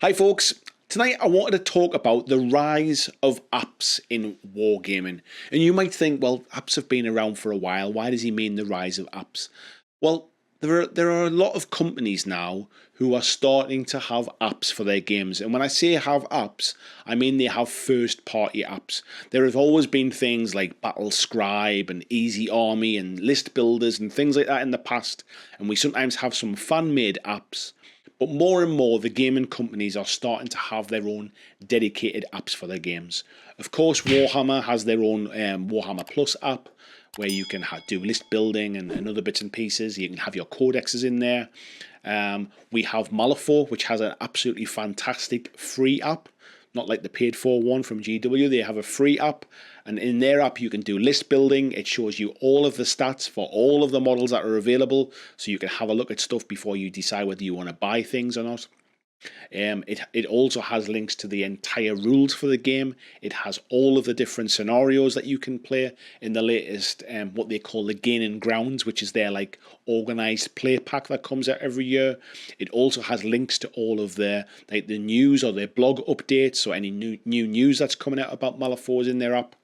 Hi folks, tonight I wanted to talk about the rise of apps in wargaming. And you might think, well, apps have been around for a while, why does he mean the rise of apps? Well, there are a lot of companies now who are starting to have apps for their games. And when I say have apps, I mean they have first party apps. There have always been things like Battle Scribe and Easy Army and list builders and things like that in the past. And we sometimes have some fan made apps. But more and more, the gaming companies are starting to have their own dedicated apps for their games. Of course, Warhammer has their own Warhammer Plus app, where you can do list building and other bits and pieces. You can have your codexes in there. We have Malifaux, which has an absolutely fantastic free app. Not like the paid for one from GW. They have a free app, and in their app you can do list building. It shows you all of the stats for all of the models that are available, so you can have a look at stuff before you decide whether you want to buy things or not. It also has links to the entire rules for the game. It has all of the different scenarios that you can play in the latest what they call the Gaining Grounds, which is their like organized play pack that comes out every year. It also has links to all of their the news or their blog updates, so any new news that's coming out about Malifaux is in their app.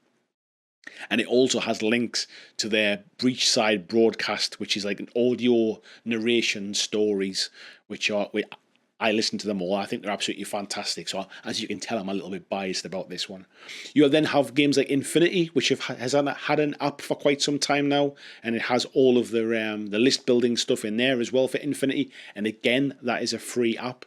And it also has links to their Breachside broadcast, which is like an audio narration stories, which I listen to them all. I think they're absolutely fantastic. So as you can tell, I'm a little bit biased about this one. You then have games like Infinity, which has had an app for quite some time now, and it has all of the list building stuff in there as well for Infinity. And again, that is a free app.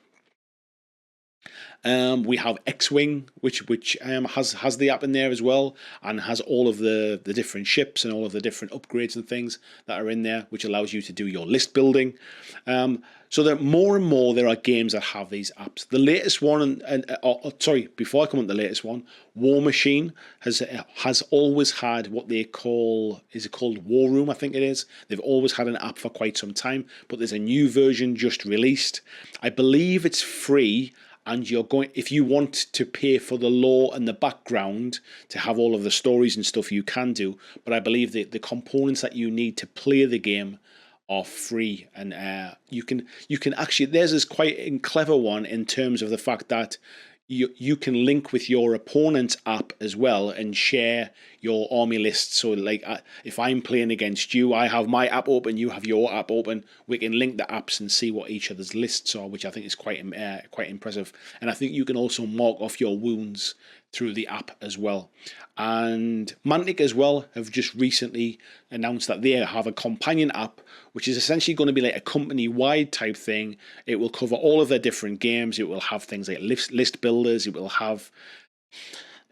We have X-Wing, which has the app in there as well, and has all of the different ships and all of the different upgrades and things that are in there, which allows you to do your list building. So that more and more there are games that have these apps. The latest one, before I come on to the latest one, War Machine has always had what they call, is it called War Room? I think it is. They've always had an app for quite some time, but there's a new version just released. I believe it's free. And if you want to pay for the lore and the background to have all of the stories and stuff, you can do. But I believe the components that you need to play the game are free, and you can actually, theirs is quite a clever one in terms of the fact that you can link with your opponent's app as well and share your army lists. So like if I'm playing against you, I have my app open, you have your app open, we can link the apps and see what each other's lists are, which I think is quite impressive. And I think you can also mark off your wounds through the app as well. And Mantic as well have just recently announced that they have a companion app, which is essentially going to be like a company-wide type thing. It will cover all of their different games. It will have things like list builders. It will have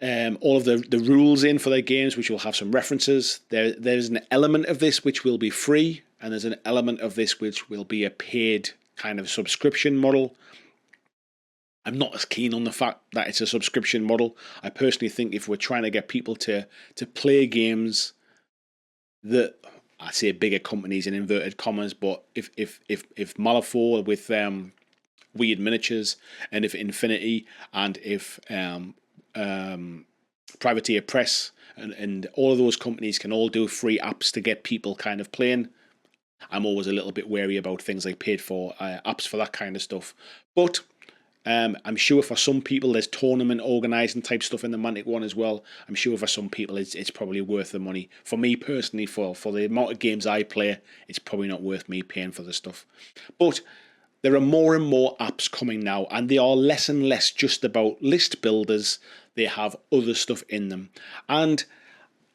all of the rules in for their games, which will have some references. There's an element of this which will be free, and there's an element of this which will be a paid kind of subscription model. I'm not as keen on the fact that it's a subscription model. I personally think if we're trying to get people to play games that, I say bigger companies in inverted commas, but if Malifaux with Weird Miniatures, and if Infinity, and if Privateer Press, and all of those companies can all do free apps to get people kind of playing, I'm always a little bit wary about things like paid for apps for that kind of stuff. But I'm sure for some people there's tournament organising type stuff in the Mantic one as well. I'm sure for some people it's probably worth the money. For me personally, for the amount of games I play, it's probably not worth me paying for the stuff. But there are more and more apps coming now, and they are less and less just about list builders. They have other stuff in them. And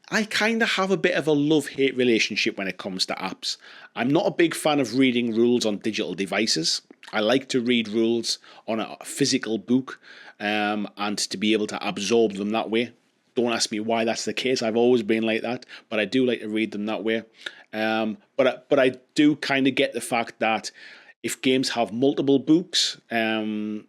I kind of have a bit of a love-hate relationship when it comes to apps. I'm not a big fan of reading rules on digital devices. I like to read rules on a physical book and to be able to absorb them that way. Don't ask me why that's the case. I've always been like that, but I do like to read them that way. But I do kind of get the fact that if games have multiple books, then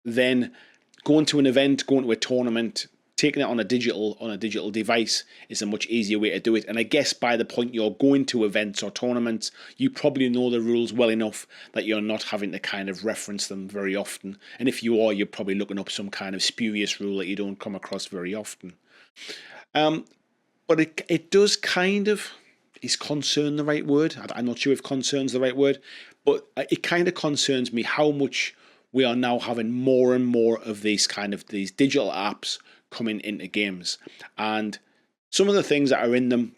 going to an event, going to a tournament, taking it on a digital device is a much easier way to do it. And I guess by the point you're going to events or tournaments, you probably know the rules well enough that you're not having to kind of reference them very often. And if you are, you're probably looking up some kind of spurious rule that you don't come across very often. But it does kind of, is concern the right word? I'm not sure if concern's the right word, but it kind of concerns me how much we are now having more and more of these digital apps coming into games, and some of the things that are in them,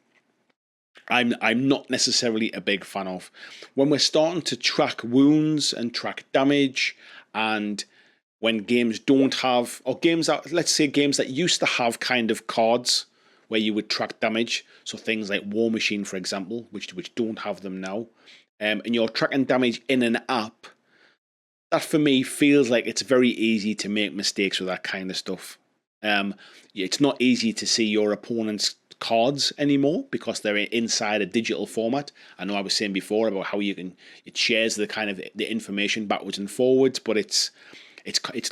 I'm not necessarily a big fan of. When we're starting to track wounds and track damage, and when games don't have, or games that, let's say games that used to have kind of cards where you would track damage, so things like War Machine, for example, which don't have them now, and you're tracking damage in an app, that for me feels like it's very easy to make mistakes with that kind of stuff. It's not easy to see your opponent's cards anymore because they're inside a digital format. I know I was saying before about how it shares the kind of the information backwards and forwards, but it's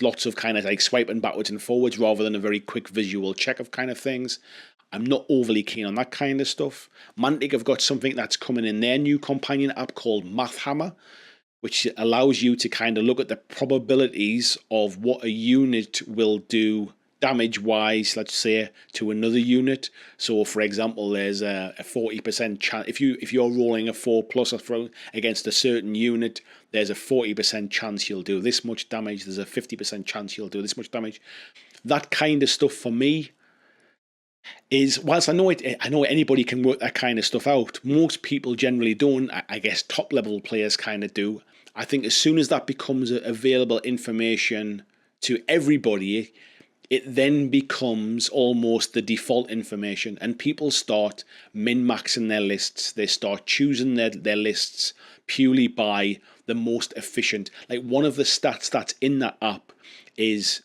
lots of kind of like swiping backwards and forwards rather than a very quick visual check of kind of things. I'm not overly keen on that kind of stuff. Mantic have got something that's coming in their new companion app called Math Hammer, which allows you to kind of look at the probabilities of what a unit will do damage-wise, let's say, to another unit. So, for example, there's a 40% chance if you're rolling a 4+ or throw against a certain unit, there's a 40% chance you'll do this much damage. There's a 50% chance you'll do this much damage. That kind of stuff for me is, whilst I know anybody can work that kind of stuff out, most people generally don't. I guess top level players kind of do. I think as soon as that becomes available information to everybody, it then becomes almost the default information, and people start min-maxing their lists. They start choosing their lists purely by the most efficient. Like, one of the stats that's in that app is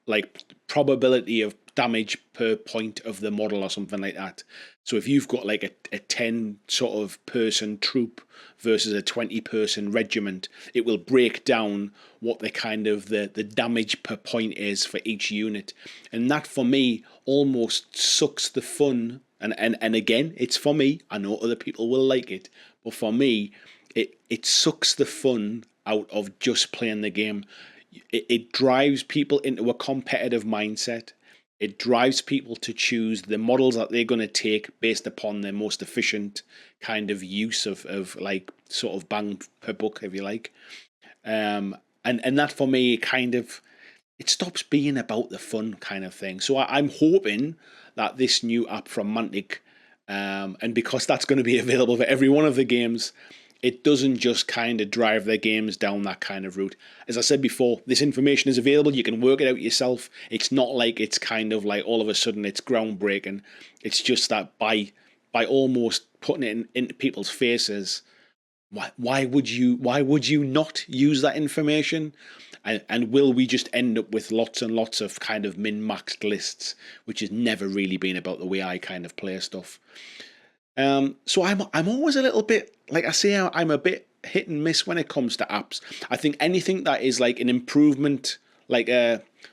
like probability of damage per point of the model or something like that. So if you've got like a 10 sort of person troop versus a 20 person regiment, it will break down what the kind of the damage per point is for each unit. And that for me almost sucks the fun. And again, it's for me. I know other people will like it, but for me, it sucks the fun out of just playing the game. It drives people into a competitive mindset. It drives people to choose the models that they're going to take based upon their most efficient kind of use of like sort of bang per buck, if you like. And that for me it stops being about the fun kind of thing. So I'm hoping that this new app from Mantic, and because that's going to be available for every one of the games, it doesn't just kind of drive their games down that kind of route. As I said before, this information is available. You can work it out yourself. It's not like it's kind of like all of a sudden it's groundbreaking. It's just that by almost putting it into people's faces, why would you not use that information? And will we just end up with lots and lots of kind of min-maxed lists, which has never really been about the way I kind of play stuff. So I'm always a little bit, like I say, I'm a bit hit and miss when it comes to apps. I think anything that is like an improvement, like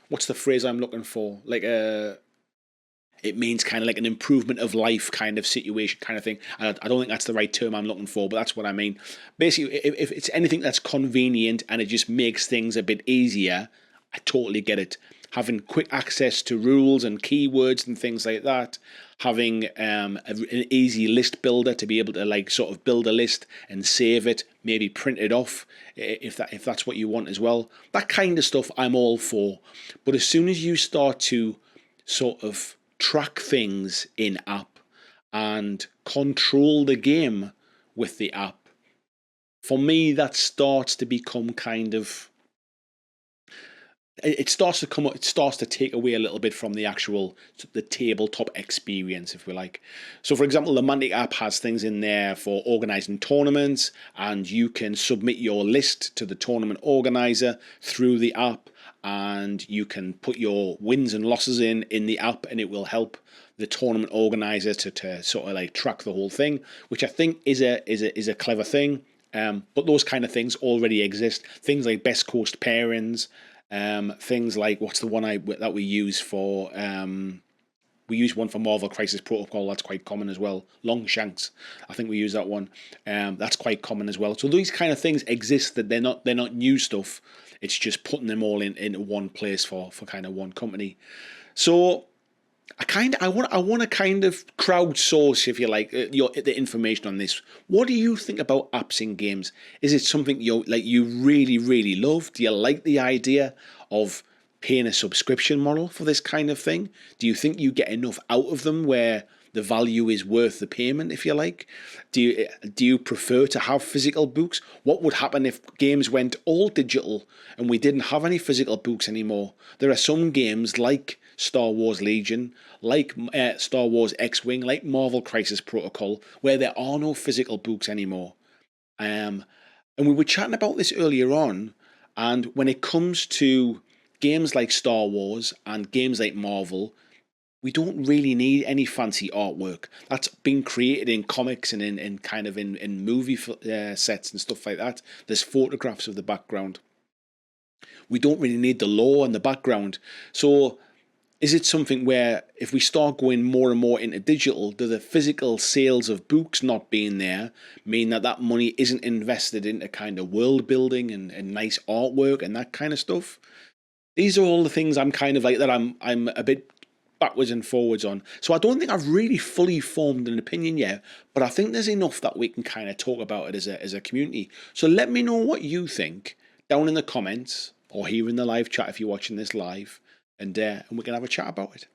what's the phrase I'm looking for? Like it means kind of like an improvement of life kind of situation kind of thing. I don't think that's the right term I'm looking for, but that's what I mean. Basically, if it's anything that's convenient and it just makes things a bit easier, I totally get it. Having quick access to rules and keywords and things like that, having an easy list builder to be able to like sort of build a list and save it, maybe print it off if that's what you want as well. That kind of stuff I'm all for. But as soon as you start to sort of track things in app and control the game with the app, for me that starts to become kind of, it starts to take away a little bit from the tabletop experience, if we like. So for example, the Mantic app has things in there for organizing tournaments, and you can submit your list to the tournament organizer through the app, and you can put your wins and losses in the app, and it will help the tournament organizer to sort of like track the whole thing, which I think is a clever thing. But those kind of things already exist. Things like best coast pairings. Things like, what's the one that we use for? We use one for Marvel Crisis Protocol. That's quite common as well. Longshanks, I think we use that one. That's quite common as well. So these kind of things exist. That they're not new stuff. It's just putting them all into one place for kind of one company. So I want to kind of crowdsource, if you like, the information on this. What do you think about apps in games? Is it something you really really love? Do you like the idea of paying a subscription model for this kind of thing? Do you think you get enough out of them where the value is worth the payment, if you like? Do you prefer to have physical books? What would happen if games went all digital and we didn't have any physical books anymore? There are some games like Star Wars Legion, like Star Wars X-Wing, like Marvel Crisis Protocol, where there are no physical books anymore. Um, and we were chatting about this earlier on, and when it comes to games like Star Wars and games like Marvel, we don't really need any fancy artwork that's been created in comics and in kind of in movie sets and stuff like that. There's photographs of the background. We don't really need the lore and the background. So is it something where if we start going more and more into digital, do the physical sales of books not being there mean that that money isn't invested into kind of world building and nice artwork and that kind of stuff? These are all the things I'm kind of like that I'm a bit backwards and forwards on. So I don't think I've really fully formed an opinion yet, but I think there's enough that we can kind of talk about it as a community. So let me know what you think down in the comments or here in the live chat if you're watching this live, and we can have a chat about it.